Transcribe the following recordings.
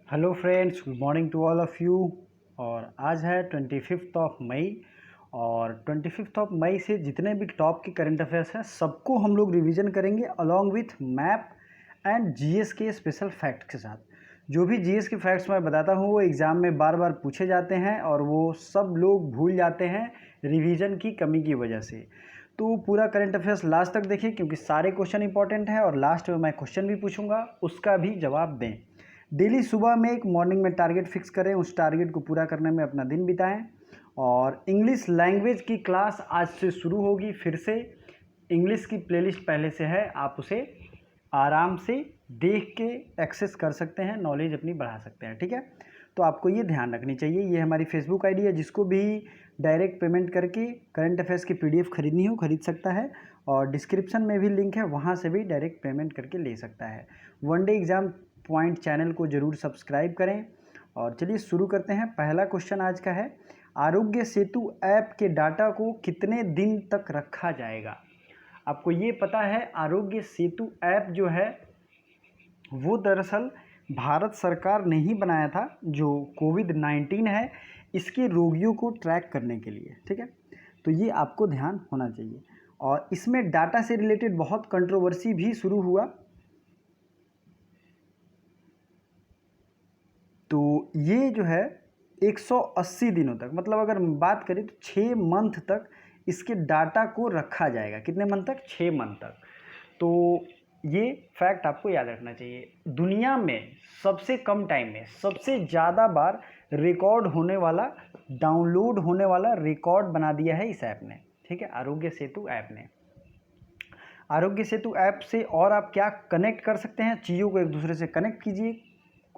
Hello friends, good morning to all of you. और आज है 25 ऑफ मई और 25 मई से जितने भी टॉप के करंट अफेयर्स हैं सबको हम लोग रिवीजन करेंगे along with map and GS के स्पेशल फैक्ट के साथ। जो भी जीएस के फैक्ट्स मैं बताता हूँ वो एग्ज़ाम में बार बार पूछे जाते हैं और वो सब लोग भूल जाते हैं रिवीजन की कमी की वजह से। तो पूरा करंट अफेयर्स लास्ट तक देखिए क्योंकि सारे क्वेश्चन इंपॉर्टेंट हैं और लास्ट में मैं क्वेश्चन भी पूछूंगा, उसका भी जवाब दें। डेली सुबह में एक मॉर्निंग में टारगेट फिक्स करें, उस टारगेट को पूरा करने में अपना दिन बिताएं। और इंग्लिश लैंग्वेज की क्लास आज से शुरू होगी फिर से। इंग्लिश की प्लेलिस्ट पहले से है, आप उसे आराम से देख के एक्सेस कर सकते हैं, नॉलेज अपनी बढ़ा सकते हैं। ठीक है, तो आपको ये ध्यान रखनी चाहिए। ये हमारी फेसबुक आईडी है, जिसको भी डायरेक्ट पेमेंट करके करंट अफेयर्स की पीडीएफ खरीदनी हो खरीद सकता है और डिस्क्रिप्शन में भी लिंक है, वहाँ से भी डायरेक्ट पेमेंट करके ले सकता है। One day exam point channel को ज़रूर सब्सक्राइब करें। और चलिए शुरू करते हैं। पहला क्वेश्चन आज का है, आरोग्य सेतु ऐप के डाटा को कितने दिन तक रखा जाएगा। आपको ये पता है आरोग्य सेतु ऐप जो है वो दरअसल भारत सरकार ने ही बनाया था, जो कोविड-19 है इसके रोगियों को ट्रैक करने के लिए। ठीक है, तो ये आपको ध्यान होना चाहिए। और इसमें डाटा से रिलेटेड बहुत कंट्रोवर्सी भी शुरू हुआ। तो ये जो है 180 दिनों तक, मतलब अगर बात करें तो 6 मंथ तक इसके डाटा को रखा जाएगा। कितने मंथ तक? 6 मंथ तक। तो ये फैक्ट आपको याद रखना चाहिए। दुनिया में सबसे कम टाइम में सबसे ज़्यादा बार रिकॉर्ड होने वाला, डाउनलोड होने वाला रिकॉर्ड बना दिया है इस ऐप ने। ठीक है, आरोग्य सेतु ऐप ने। आरोग्य सेतु ऐप से और आप क्या कनेक्ट कर सकते हैं, चीज़ों को एक दूसरे से कनेक्ट कीजिए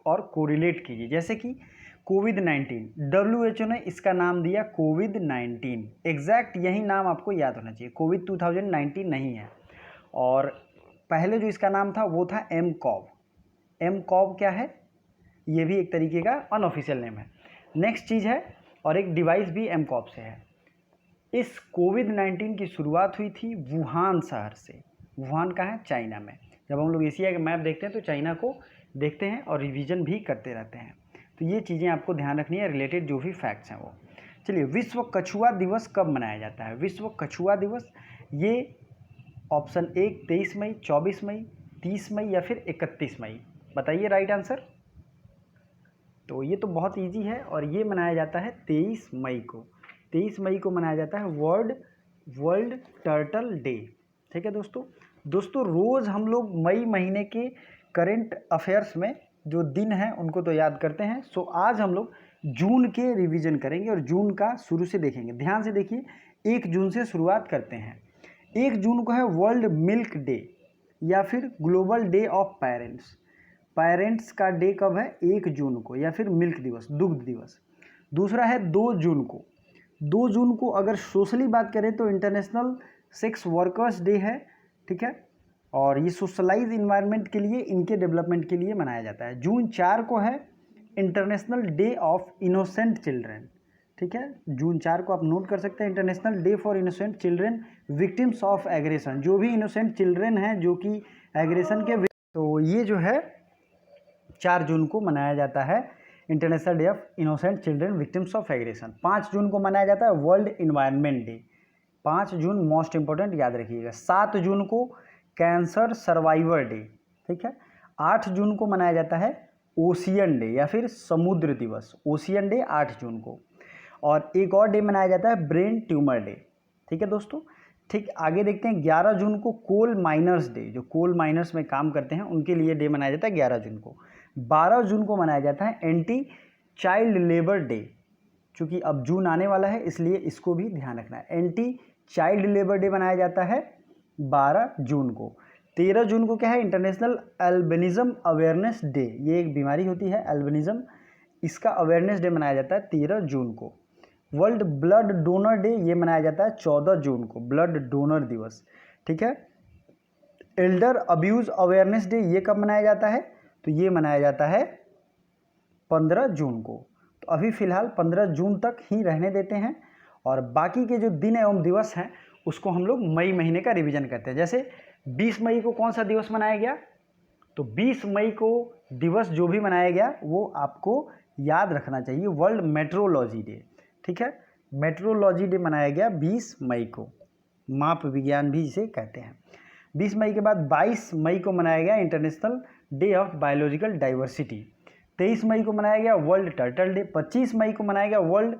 और कोरिलेट कीजिए। जैसे कि कोविड-19, WHO ने इसका नाम दिया कोविड-19। एग्जैक्ट यही नाम आपको याद होना चाहिए, कोविड 2019 नहीं है। और पहले जो इसका नाम था वो था एमकॉव। एमकॉव क्या है? ये भी एक तरीके का अनऑफिशियल नेम है। नेक्स्ट चीज़ है, और एक डिवाइस भी एमकॉव से है। इस कोविड-19 की शुरुआत हुई थी वुहान शहर से। वुहान कहाँ है? चाइना में। जब हम लोग एशिया का मैप देखते हैं तो चाइना को देखते हैं और रिवीजन भी करते रहते हैं। तो ये चीज़ें आपको ध्यान रखनी है, रिलेटेड जो भी फैक्ट्स हैं वो। चलिए, विश्व कछुआ दिवस कब मनाया जाता है? विश्व कछुआ दिवस, ये ऑप्शन 1 23 मई, 24 मई, 30 मई या फिर 31 मई। बताइए राइट आंसर। तो ये तो बहुत ईजी है और ये मनाया जाता है 23 मई को। 23 मई को मनाया जाता है वर्ल्ड टर्टल डे। ठीक है दोस्तों रोज़ हम लोग मई महीने के करंट अफेयर्स में जो दिन हैं उनको तो याद करते हैं। सो आज हम लोग जून के रिवीजन करेंगे और जून का शुरू से देखेंगे। ध्यान से देखिए, 1 जून से शुरुआत करते हैं। 1 जून को है वर्ल्ड मिल्क डे या फिर global day of parents. Parents का डे कब है? 1 जून को, या फिर मिल्क दिवस, दुग्ध दिवस। दूसरा है 2 जून को। 2 जून को अगर सोशली बात करें तो इंटरनेशनल सेक्स वर्कर्स डे है। ठीक है, और ये सोशलाइज इन्वायरमेंट के लिए, इनके डेवलपमेंट के लिए मनाया जाता है। जून 4 को है international day of innocent children. ठीक है, जून 4 को आप नोट कर सकते हैं, international day for innocent children victims of aggression. जो भी इनोसेंट चिल्ड्रन हैं जो कि एग्रेशन के, तो ये जो है 4 जून को मनाया जाता है international day of innocent children victims of aggression. 5 जून को मनाया जाता है वर्ल्ड इन्वायरमेंट डे। 5 जून मोस्ट इंपॉर्टेंट, याद रखिएगा। 7 जून को कैंसर सर्वाइवर डे। ठीक है, 8 जून को मनाया जाता है ओशियन डे या फिर समुद्र दिवस। ओशियन डे 8 जून को। और एक और डे मनाया जाता है ब्रेन ट्यूमर डे। ठीक है दोस्तों, ठीक आगे देखते हैं। 11 जून को कोल माइनर्स डे, जो कोल माइनर्स में काम करते हैं उनके लिए डे मनाया जाता है 11 जून को। 12 जून को मनाया जाता है एंटी चाइल्ड लेबर डे। चूँकि अब जून आने वाला है इसलिए इसको भी ध्यान रखना है। एंटी चाइल्ड लेबर डे मनाया जाता है 12 जून को। 13 जून को क्या है? International albinism awareness day. ये एक बीमारी होती है एल्बिनिज्म, इसका अवेयरनेस डे मनाया जाता है 13 जून को। वर्ल्ड ब्लड डोनर डे ये मनाया जाता है 14 जून को, ब्लड डोनर दिवस। ठीक है, एल्डर अब्यूज़ अवेयरनेस डे ये कब मनाया जाता है? तो ये मनाया जाता है 15 जून को। तो अभी फ़िलहाल 15 जून तक ही रहने देते हैं और बाकी के जो दिन एवं दिवस हैं उसको हम लोग मई महीने का रिवीजन करते हैं। जैसे 20 मई को कौन सा दिवस मनाया गया? तो 20 मई को दिवस जो भी मनाया गया वो आपको याद रखना चाहिए, वर्ल्ड मेट्रोलॉजी डे। ठीक है, मेट्रोलॉजी डे मनाया गया 20 मई को, माप विज्ञान भी इसे कहते हैं। 20 मई के बाद 22 मई को मनाया गया international day of biological diversity. 23 मई को मनाया गया वर्ल्ड टर्टल डे। 25 मई को मनाया गया वर्ल्ड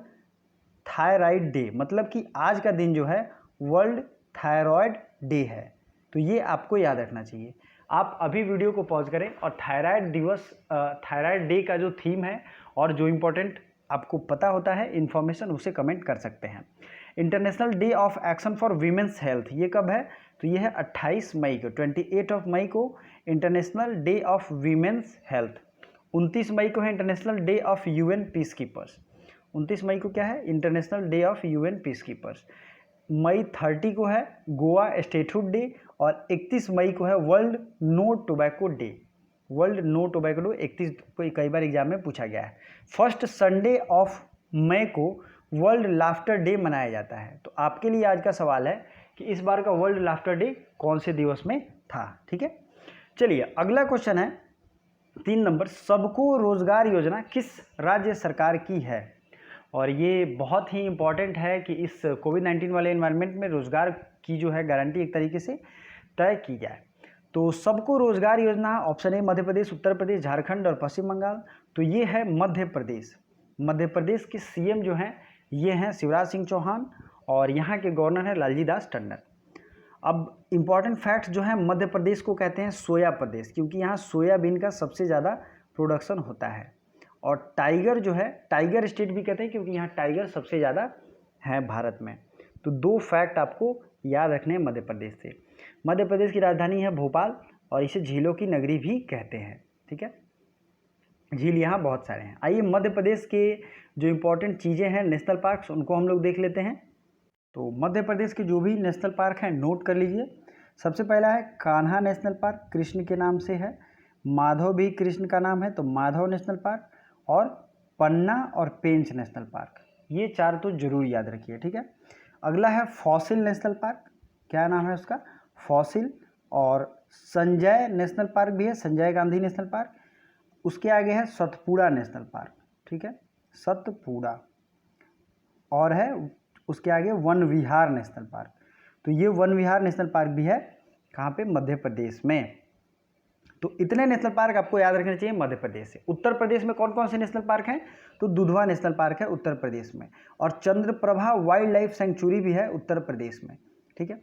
थायराइड डे, मतलब कि आज का दिन जो है वर्ल्ड थायराइड डे है। तो ये आपको याद रखना चाहिए। आप अभी वीडियो को पॉज करें और थायराइड दिवस, थायराइड डे का जो थीम है और जो इम्पोर्टेंट आपको पता होता है इन्फॉर्मेशन, उसे कमेंट कर सकते हैं। International day of action for women's health, ये कब है? तो ये है 28 मई को, 28 मई को international day of women's health. 29 मई को है international day of UN peacekeepers. 29 मई को क्या है? International day of UN peacekeepers. मई 30 को है गोवा स्टेटहुड डे और 31 मई को है world no tobacco day. World no tobacco day 31 को कई बार एग्जाम में पूछा गया है। फर्स्ट संडे ऑफ मई को वर्ल्ड लाफ्टर डे मनाया जाता है। तो आपके लिए आज का सवाल है कि इस बार का वर्ल्ड लाफ्टर डे कौन से दिवस में था। ठीक है, चलिए अगला क्वेश्चन है 3 नंबर, सबको रोजगार योजना किस राज्य सरकार की है? और ये बहुत ही इम्पॉर्टेंट है कि इस कोविड-19 वाले इन्वायरमेंट में रोज़गार की जो है गारंटी एक तरीके से तय की जाए। तो सबको रोज़गार योजना, ऑप्शन ए मध्य प्रदेश, उत्तर प्रदेश, झारखंड और पश्चिम बंगाल। तो ये है मध्य प्रदेश। मध्य प्रदेश के सीएम जो हैं ये हैं शिवराज सिंह चौहान और यहाँ के गवर्नर हैं लालजी दास टंडन। अब इम्पॉर्टेंट फैक्ट्स जो है, मध्य प्रदेश को कहते हैं सोया प्रदेश, क्योंकि यहाँ सोयाबीन का सबसे ज़्यादा प्रोडक्शन होता है। और टाइगर जो है, टाइगर स्टेट भी कहते हैं क्योंकि यहाँ टाइगर सबसे ज़्यादा है भारत में। तो 2 फैक्ट आपको याद रखने हैं मध्य प्रदेश से। मध्य प्रदेश की राजधानी है भोपाल और इसे झीलों की नगरी भी कहते हैं। ठीक है, झील यहाँ बहुत सारे हैं। आइए मध्य प्रदेश के जो इम्पोर्टेंट चीज़ें हैं, नेशनल पार्क्स, उनको हम लोग देख लेते हैं। तो मध्य प्रदेश के जो भी नेशनल पार्क हैं नोट कर लीजिए। सबसे पहला है कान्हा नेशनल पार्क, कृष्ण के नाम से है। माधव भी कृष्ण का नाम है तो माधव नेशनल पार्क। और पन्ना और पेंच नेशनल पार्क, ये 4 तो जरूर याद रखिए। ठीक है, अगला है फॉसिल नेशनल पार्क, क्या नाम है उसका? फॉसिल। और संजय नेशनल पार्क भी है, संजय गांधी नेशनल पार्क। उसके आगे है सतपुड़ा नेशनल पार्क। ठीक है, सतपुड़ा। और है उसके आगे वन विहार नेशनल पार्क। तो ये वन विहार नेशनल पार्क भी है कहाँ पे? मध्य प्रदेश में। तो इतने नेशनल पार्क आपको याद रखने चाहिए मध्य प्रदेश से। उत्तर प्रदेश में कौन कौन से नेशनल पार्क हैं? तो दुधवा नेशनल पार्क है उत्तर प्रदेश में, और चंद्रप्रभा वाइल्ड लाइफ सेंचुरी भी है उत्तर प्रदेश में। ठीक है,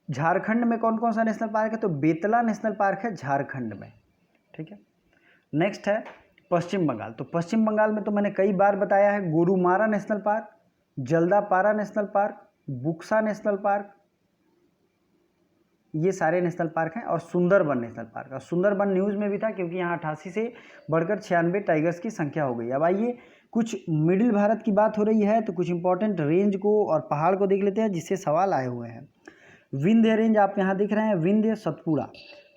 झारखंड में कौन कौन सा नेशनल पार्क है? तो बेतला नेशनल पार्क है झारखंड में। ठीक है, नेक्स्ट है पश्चिम बंगाल। तो पश्चिम बंगाल में तो मैंने कई बार बताया है, Gorumara national park, Jaldapara national park, Buxa national park, ये सारे नेशनल पार्क हैं। और सुंदरबन नेशनल पार्क, और सुंदरबन न्यूज़ में भी था क्योंकि यहाँ 88 से बढ़कर 96 टाइगर्स की संख्या हो गई। अब आइए कुछ मिडिल भारत की बात हो रही है तो कुछ इंपॉर्टेंट रेंज को और पहाड़ को देख लेते हैं जिससे सवाल आए हुए हैं। विंध्य रेंज आप यहाँ दिख रहे हैं, विंध्य सतपुड़ा।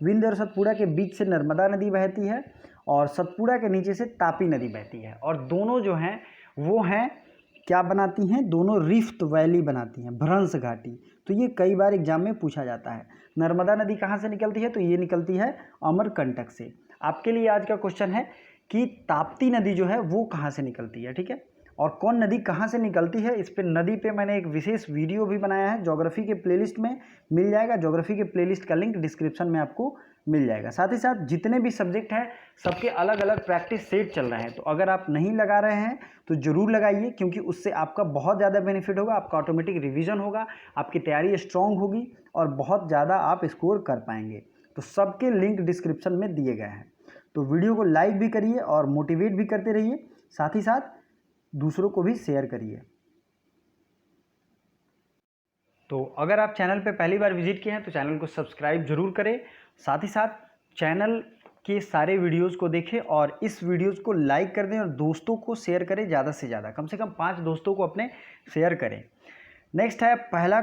विंध्य और सतपुड़ा के बीच से नर्मदा नदी बहती है और सतपुड़ा के नीचे से तापी नदी बहती है, और दोनों जो हैं वो हैं क्या बनाती हैं? दोनों रिफ्ट वैली बनाती हैं, भ्रंश घाटी। तो ये कई बार एग्जाम में पूछा जाता है। नर्मदा नदी कहाँ से निकलती है? तो ये निकलती है अमरकंटक से। आपके लिए आज का क्वेश्चन है कि ताप्ती नदी जो है वो कहाँ से निकलती है। ठीक है, और कौन नदी कहाँ से निकलती है, इस पे नदी पे मैंने एक विशेष वीडियो भी बनाया है, ज्योग्राफी के प्लेलिस्ट में मिल जाएगा। ज्योग्राफी के प्लेलिस्ट का लिंक डिस्क्रिप्शन में आपको मिल जाएगा। साथ ही साथ जितने भी सब्जेक्ट हैं सबके अलग अलग प्रैक्टिस सेट चल रहे हैं, तो अगर आप नहीं लगा रहे हैं तो ज़रूर लगाइए, क्योंकि उससे आपका बहुत ज़्यादा बेनिफिट होगा। आपका ऑटोमेटिक रिवीजन होगा, आपकी तैयारी स्ट्रांग होगी और बहुत ज़्यादा आप स्कोर कर पाएंगे। तो सबके लिंक डिस्क्रिप्शन में दिए गए हैं। तो वीडियो को लाइक भी करिए और मोटिवेट भी करते रहिए, साथ ही साथ दूसरों को भी शेयर करिए। तो अगर आप चैनल पे पहली बार विजिट किए हैं तो चैनल को सब्सक्राइब जरूर करें, साथ ही साथ चैनल के सारे वीडियोस को देखें और इस वीडियोस को लाइक कर दें और दोस्तों को शेयर करें, ज़्यादा से ज़्यादा, कम से कम 5 दोस्तों को अपने शेयर करें। नेक्स्ट है पहला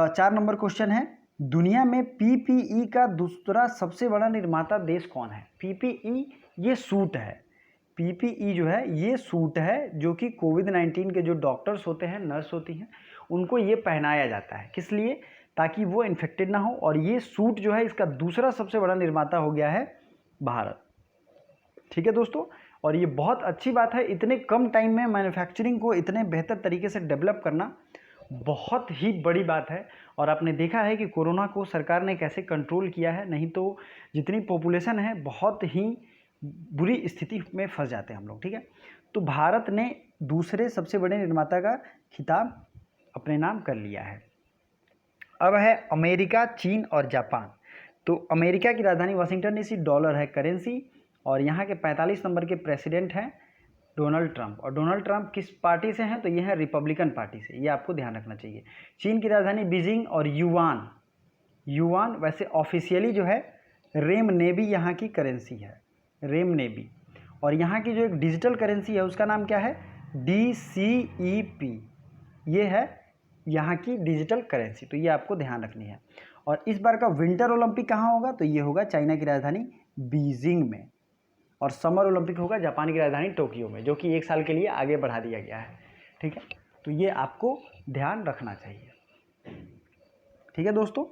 4 नंबर क्वेश्चन है, दुनिया में पीपीई का दूसरा सबसे बड़ा निर्माता देश कौन है? पीपीई ये सूट है, पीपीई जो है ये सूट है जो कि कोविड-19 के जो डॉक्टर्स होते हैं, नर्स होती हैं, उनको ये पहनाया जाता है। किस लिए? ताकि वो इन्फेक्टेड ना हो। और ये सूट जो है इसका दूसरा सबसे बड़ा निर्माता हो गया है भारत। ठीक है दोस्तों, और ये बहुत अच्छी बात है, इतने कम टाइम में मैन्युफैक्चरिंग को इतने बेहतर तरीके से डेवलप करना बहुत ही बड़ी बात है। और आपने देखा है कि कोरोना को सरकार ने कैसे कंट्रोल किया है, नहीं तो जितनी पॉपुलेशन है बहुत ही बुरी स्थिति में फंस जाते हैं हम लोग। ठीक है, तो भारत ने दूसरे सबसे बड़े निर्माता का खिताब अपने नाम कर लिया है। अब है अमेरिका, चीन और जापान। तो अमेरिका की राजधानी वाशिंगटन डीसी, डॉलर है करेंसी, और यहाँ के 45 नंबर के प्रेसिडेंट हैं डोनाल्ड ट्रंप। और डोनाल्ड ट्रंप किस पार्टी से हैं, तो ये है रिपब्लिकन पार्टी से, ये आपको ध्यान रखना चाहिए। चीन की राजधानी बीजिंग, और युआन वैसे ऑफिशियली जो है रेमनेबी यहाँ की करेंसी है, रेमनेबी। और यहाँ की जो एक डिजिटल करेंसी है उसका नाम क्या है, DCEP, ये है यहाँ की डिजिटल करेंसी, तो ये आपको ध्यान रखनी है। और इस बार का विंटर ओलंपिक कहाँ होगा, तो ये होगा चाइना की राजधानी बीजिंग में। और समर ओलंपिक होगा जापान की राजधानी टोक्यो में, जो कि 1 साल के लिए आगे बढ़ा दिया गया है। ठीक है, तो ये आपको ध्यान रखना चाहिए। ठीक है दोस्तों,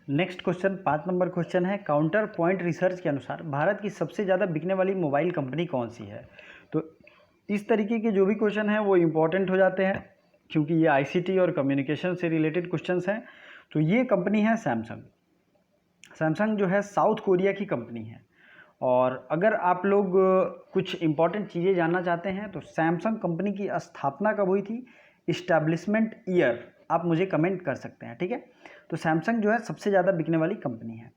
नेक्स्ट क्वेश्चन 5 नंबर क्वेश्चन है, काउंटर पॉइंट रिसर्च के अनुसार भारत की सबसे ज़्यादा बिकने वाली मोबाइल कंपनी कौन सी है। तो इस तरीके के जो भी क्वेश्चन हैं वो इम्पॉर्टेंट हो जाते हैं, क्योंकि ये ICT और कम्युनिकेशन से रिलेटेड क्वेश्चंस हैं। तो ये कंपनी है सैमसंग। सैमसंग जो है साउथ कोरिया की कंपनी है। और अगर आप लोग कुछ इम्पॉर्टेंट चीज़ें जानना चाहते हैं तो सैमसंग कंपनी की स्थापना कब हुई थी, इस्टेब्लिशमेंट ईयर आप मुझे कमेंट कर सकते हैं। ठीक है, तो सैमसंग जो है सबसे ज़्यादा बिकने वाली कंपनी है।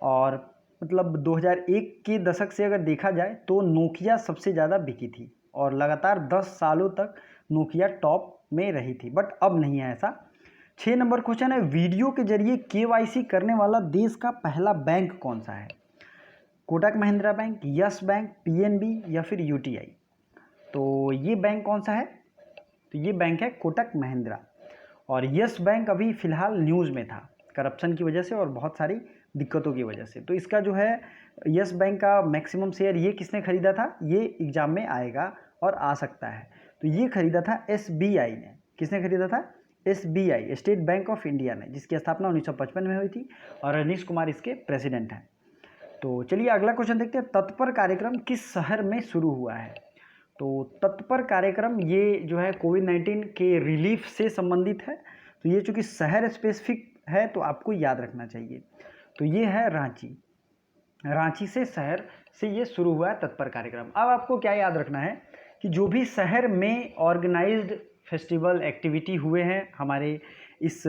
और मतलब 2001 के दशक से अगर देखा जाए तो नोकिया सबसे ज़्यादा बिकी थी, और लगातार 10 सालों तक नोकिया टॉप में रही थी, बट अब नहीं है ऐसा। 6 नंबर क्वेश्चन है, वीडियो के जरिए KYC करने वाला देश का पहला बैंक कौन सा है। Kotak Mahindra bank, yes bank, PNB या फिर UTI। तो ये बैंक कौन सा है, तो ये बैंक है कोटक महिंद्रा। और यस बैंक अभी फ़िलहाल न्यूज़ में था करप्शन की वजह से और बहुत सारी दिक्कतों की वजह से। तो इसका जो है यस बैंक का मैक्सिमम शेयर ये किसने खरीदा था, ये एग्ज़ाम में आएगा और आ सकता है। तो ये खरीदा था SBI ने। किसने खरीदा था, SBI, state bank of India ने, जिसकी स्थापना 1955 में हुई थी और रजनीश कुमार इसके प्रेसिडेंट हैं। तो चलिए अगला क्वेश्चन देखते हैं, तत्पर कार्यक्रम किस शहर में शुरू हुआ है। तो तत्पर कार्यक्रम ये जो है कोविड-19 के रिलीफ से संबंधित है। तो ये चूँकि शहर स्पेसिफिक है तो आपको याद रखना चाहिए। तो ये है रांची से शहर से ये शुरू हुआ है तत्पर कार्यक्रम। अब आपको क्या याद रखना है कि जो भी शहर में ऑर्गेनाइज्ड फेस्टिवल एक्टिविटी हुए हैं हमारे इस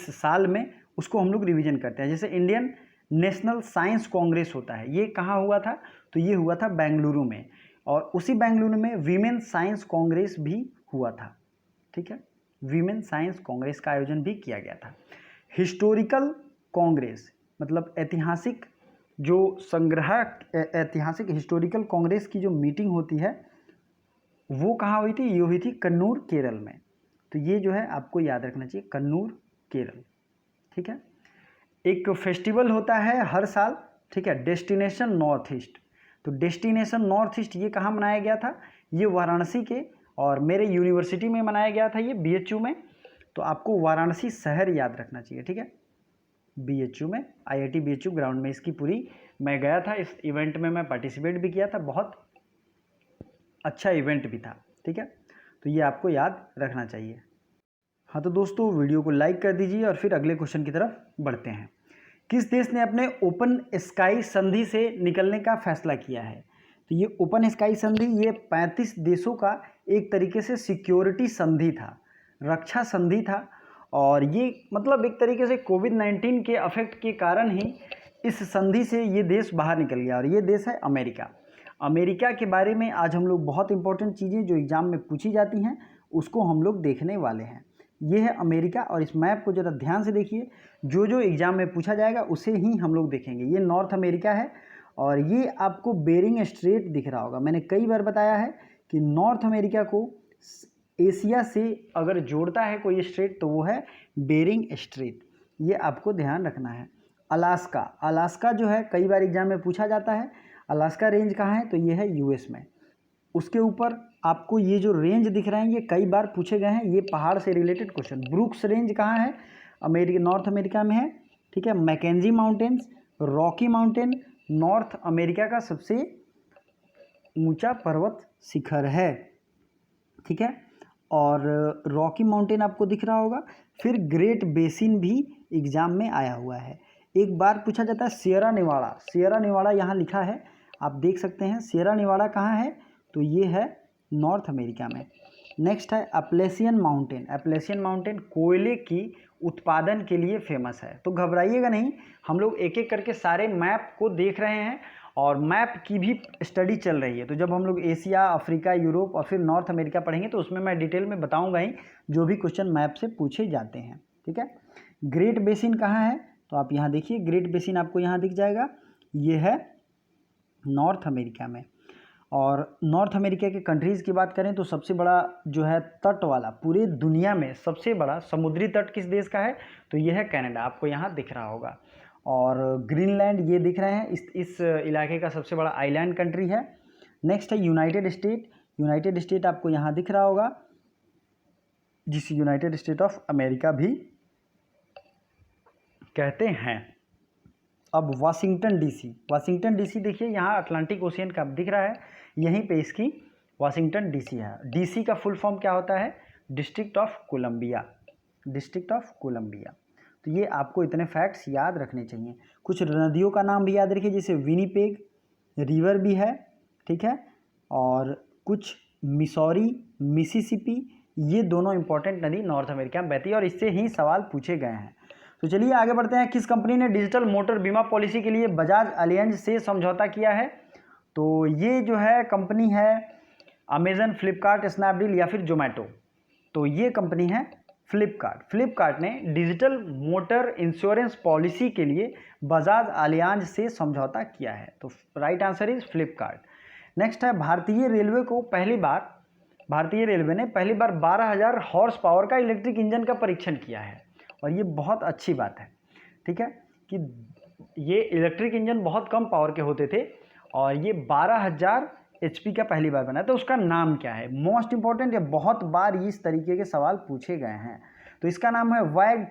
साल में, उसको हम लोग रिवीजन करते हैं। जैसे इंडियन नेशनल साइंस कांग्रेस होता है, ये कहाँ हुआ था, तो ये हुआ था बेंगलुरु में। और उसी बेंगलुरु में वीमेन साइंस कांग्रेस भी हुआ था। ठीक है, वीमेन साइंस कांग्रेस का आयोजन भी किया गया था। हिस्टोरिकल कांग्रेस मतलब ऐतिहासिक जो ऐतिहासिक हिस्टोरिकल कांग्रेस की जो मीटिंग होती है वो कहाँ हुई थी, ये हुई थी कन्नूर केरल में। तो ये जो है आपको याद रखना चाहिए, कन्नूर केरल। ठीक है, एक फेस्टिवल होता है हर साल, ठीक है, डेस्टिनेशन नॉर्थ ईस्ट। तो डेस्टिनेशन नॉर्थ ईस्ट ये कहाँ मनाया गया था, ये वाराणसी के और मेरे यूनिवर्सिटी में मनाया गया था, ये BHU में। तो आपको वाराणसी शहर याद रखना चाहिए। ठीक है, BHU में, IIT BHU ग्राउंड में इसकी पूरी, मैं गया था इस इवेंट में, मैं पार्टिसिपेट भी किया था, बहुत अच्छा इवेंट भी था। ठीक है, तो ये आपको याद रखना चाहिए। हाँ तो दोस्तों वीडियो को लाइक कर दीजिए और फिर अगले क्वेश्चन की तरफ बढ़ते हैं। किस देश ने अपने ओपन स्काई संधि से निकलने का फैसला किया है। तो ये ओपन स्काई संधि ये 35 देशों का एक तरीके से सिक्योरिटी संधि था, रक्षा संधि था। और ये मतलब एक तरीके से कोविड-19 के अफेक्ट के कारण ही इस संधि से ये देश बाहर निकल गया, और ये देश है अमेरिका। अमेरिका के बारे में आज हम लोग बहुत इंपॉर्टेंट चीज़ें जो एग्ज़ाम में पूछी जाती हैं उसको हम लोग देखने वाले हैं। ये है अमेरिका, और इस मैप को ज़रा ध्यान से देखिए, जो जो एग्ज़ाम में पूछा जाएगा उसे ही हम लोग देखेंगे। ये नॉर्थ अमेरिका है और ये आपको बेरिंग स्ट्रेट दिख रहा होगा। मैंने कई बार बताया है कि नॉर्थ अमेरिका को एशिया से अगर जोड़ता है कोई स्ट्रेट तो वो है बेरिंग स्ट्रेट, ये आपको ध्यान रखना है। अलास्का जो है कई बार एग्जाम में पूछा जाता है, अलास्का रेंज कहाँ है, तो ये है US में। उसके ऊपर आपको ये जो रेंज दिख रहे हैं ये कई बार पूछे गए हैं, ये पहाड़ से रिलेटेड क्वेश्चन। ब्रुक्स रेंज कहाँ है, नॉर्थ अमेरिका में है। ठीक है, Mackenzie mountains, Rocky mountain North America का सबसे ऊंचा पर्वत शिखर है, ठीक है। और रॉकी माउंटेन आपको दिख रहा होगा। फिर ग्रेट बेसिन भी एग्जाम में आया हुआ है। एक बार पूछा जाता है सियरा नेवाड़ा, सियरा नेवाड़ा यहाँ लिखा है, आप देख सकते हैं। सियरा नेवाड़ा कहाँ है, तो ये है नॉर्थ अमेरिका में। नेक्स्ट है अपलेशियन माउंटेन, अपलेशियन माउंटेन कोयले की उत्पादन के लिए फेमस है। तो घबराइएगा नहीं, हम लोग एक एक करके सारे मैप को देख रहे हैं और मैप की भी स्टडी चल रही है। तो जब हम लोग एशिया, अफ्रीका, यूरोप और फिर नॉर्थ अमेरिका पढ़ेंगे तो उसमें मैं डिटेल में बताऊंगा ही, जो भी क्वेश्चन मैप से पूछे जाते हैं, ठीक है। ग्रेट बेसिन कहाँ है, तो आप यहाँ देखिए, ग्रेट बेसिन आपको यहाँ दिख जाएगा, ये है नॉर्थ अमेरिका में। और नॉर्थ अमेरिका के कंट्रीज़ की बात करें तो सबसे बड़ा जो है तट वाला, पूरे दुनिया में सबसे बड़ा समुद्री तट किस देश का है, तो ये है कनाडा, आपको यहाँ दिख रहा होगा। और ग्रीनलैंड ये दिख रहे हैं, इस इलाके का सबसे बड़ा आइलैंड कंट्री है। नेक्स्ट है यूनाइटेड स्टेट, यूनाइटेड स्टेट आपको यहाँ दिख रहा होगा, जिसे यूनाइटेड स्टेट ऑफ अमेरिका भी कहते हैं। अब वाशिंगटन डीसी, वाशिंगटन डीसी देखिए यहाँ अटलांटिक ओशियन का दिख रहा है, यहीं पे इसकी वाशिंगटन डीसी है। डीसी का फुल फॉर्म क्या होता है, district of Columbia, district of Columbia. तो ये आपको इतने फैक्ट्स याद रखने चाहिए। कुछ नदियों का नाम भी याद रखिए, जैसे विनीपेग रिवर भी है, ठीक है। और कुछ मिसौरी, मिसिसिपी, ये दोनों इंपॉर्टेंट नदी नॉर्थ अमेरिका में बहती है और इससे ही सवाल पूछे गए हैं। तो चलिए आगे बढ़ते हैं। किस कंपनी ने डिजिटल मोटर बीमा पॉलिसी के लिए बजाज अलियांज से समझौता किया है, तो ये जो है कंपनी है अमेजन, फ्लिपकार्ट, स्नैपडील या फिर जोमेटो। तो ये कंपनी है फ्लिपकार्ट। फ्लिपकार्ट ने डिजिटल मोटर इंश्योरेंस पॉलिसी के लिए बजाज अलियांज से समझौता किया है। तो right answer is Flipkart. Next है भारतीय रेलवे ने पहली बार 12,000 हॉर्स पावर का इलेक्ट्रिक इंजन का परीक्षण किया है। और ये बहुत अच्छी बात है, ठीक है, कि ये इलेक्ट्रिक इंजन बहुत कम पावर के होते थे और ये 12,000 HP का पहली बार बना। तो उसका नाम क्या है, मोस्ट इंपॉर्टेंट, या बहुत बार इस तरीके के सवाल पूछे गए हैं। तो इसका नाम है वैग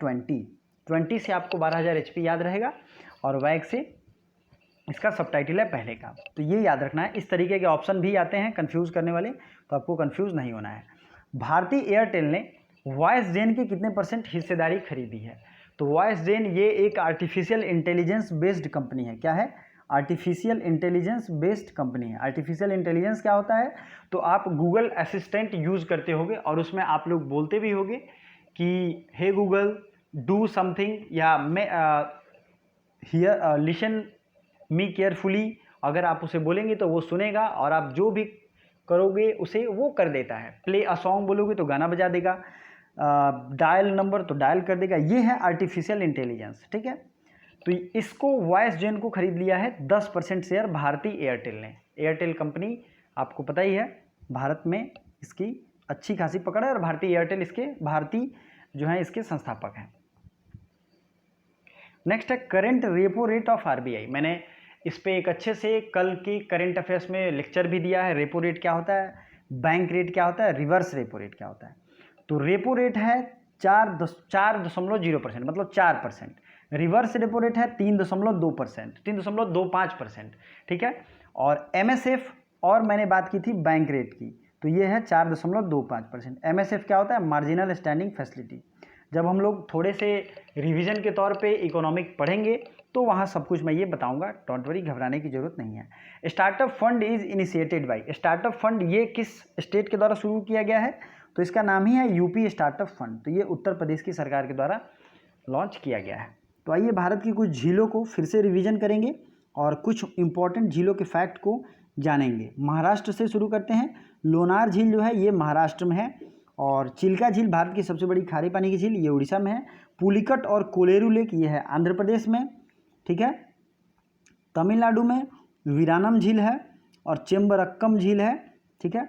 20 से आपको 12,000 HP याद रहेगा और वैग से इसका सबटाइटल है पहले का। तो ये याद रखना है। इस तरीके के ऑप्शन भी आते हैं कंफ्यूज करने वाले, तो आपको कंफ्यूज नहीं होना है। भारतीय एयरटेल ने वॉइस जेन की कितने % हिस्सेदारी खरीदी है, तो वॉइस जेन ये एक आर्टिफिशियल इंटेलिजेंस बेस्ड कंपनी है। क्या है, आर्टिफिशियल इंटेलिजेंस बेस्ड कंपनी है। आर्टिफिशियल इंटेलिजेंस क्या होता है, तो आप गूगल असिस्टेंट यूज़ करते होगे और उसमें आप लोग बोलते भी होगे कि हे गूगल डू समथिंग, या मैं हियर लिसन मी केयरफुली। अगर आप उसे बोलेंगे तो वो सुनेगा और आप जो भी करोगे उसे वो कर देता है। प्ले अ सॉन्ग बोलोगे तो गाना बजा देगा, डायल नंबर तो डायल कर देगा। ये है आर्टिफिशियल इंटेलिजेंस, ठीक है। तो इसको वॉइस जेन को खरीद लिया है 10% शेयर भारतीय एयरटेल ने। एयरटेल कंपनी आपको पता ही है, भारत में इसकी अच्छी खासी पकड़ है और भारतीय एयरटेल भारतीय जो है इसके संस्थापक हैं। नेक्स्ट है current repo rate of RBI। मैंने इस पे एक अच्छे से कल की करेंट अफेयर्स में लेक्चर भी दिया है। रेपो रेट क्या होता है, बैंक रेट क्या होता है, रिवर्स रेपो रेट क्या होता है। तो रेपो रेट है 4.0%, मतलब 4%। रिवर्स रेपो रेट है 3.2%, 3.25%, ठीक है। और MSF, और मैंने बात की थी बैंक रेट की, तो ये है 4.25%। MSF क्या होता है, मार्जिनल स्टैंडिंग फैसिलिटी। जब हम लोग थोड़े से रिवीजन के तौर पे इकोनॉमिक पढ़ेंगे तो वहाँ सब कुछ मैं ये बताऊंगा, डोंट वरी, घबराने की जरूरत नहीं है। Startup fund is initiated by, startup fund ये किस स्टेट के द्वारा शुरू किया गया है, तो इसका नाम ही है यूपी स्टार्टअप फंड। तो ये उत्तर प्रदेश की सरकार के द्वारा लॉन्च किया गया है। तो आइए भारत की कुछ झीलों को फिर से रिवीजन करेंगे और कुछ इंपॉर्टेंट झीलों के फैक्ट को जानेंगे। महाराष्ट्र से शुरू करते हैं। लोनार झील जो है ये महाराष्ट्र में है, और चिल्का झील भारत की सबसे बड़ी खारे पानी की झील, ये उड़ीसा में है। पुलिकट और कोलेरू लेक ये है आंध्र प्रदेश में, ठीक है। तमिलनाडु में वीरानम झील है और चेम्बरक्कम झील है, ठीक है।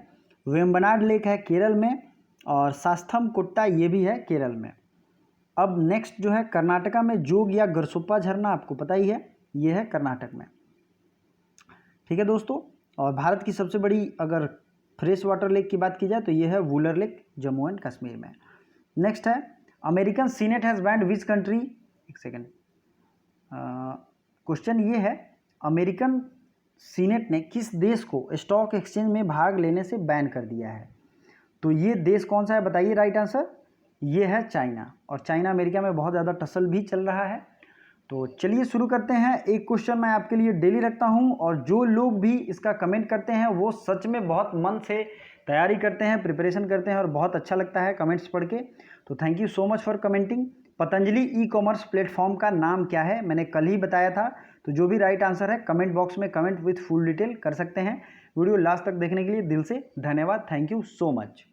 वेम्बनाड लेक है केरल में, और शास्थम कोट्टा ये भी है केरल में। अब नेक्स्ट जो है कर्नाटका में जोग या गरसोप्पा झरना, आपको पता ही है, ये है कर्नाटक में, ठीक है दोस्तों। और भारत की सबसे बड़ी अगर फ्रेश वाटर लेक की बात की जाए तो ये है वुलर लेक, जम्मू एंड कश्मीर में। नेक्स्ट है American senate has band which country, एक सेकेंड, क्वेश्चन ये है, अमेरिकन सीनेट ने किस देश को स्टॉक एक्सचेंज में भाग लेने से बैन कर दिया है? तो ये देश कौन सा है बताइए? राइट आंसर ये है चाइना, और चाइना अमेरिका में बहुत ज़्यादा टसल भी चल रहा है। तो चलिए शुरू करते हैं। एक क्वेश्चन मैं आपके लिए डेली रखता हूं, और जो लोग भी इसका कमेंट करते हैं वो सच में बहुत मन से तैयारी करते हैं, प्रिपरेशन करते हैं, और बहुत अच्छा लगता है कमेंट्स पढ़ के। तो thank you so much for commenting. Patanjali e commerce platform का नाम क्या है? मैंने कल ही बताया था। तो जो भी राइट आंसर है कमेंट बॉक्स में कमेंट विथ फुल डिटेल कर सकते हैं। वीडियो लास्ट तक देखने के लिए दिल से धन्यवाद। Thank you so much.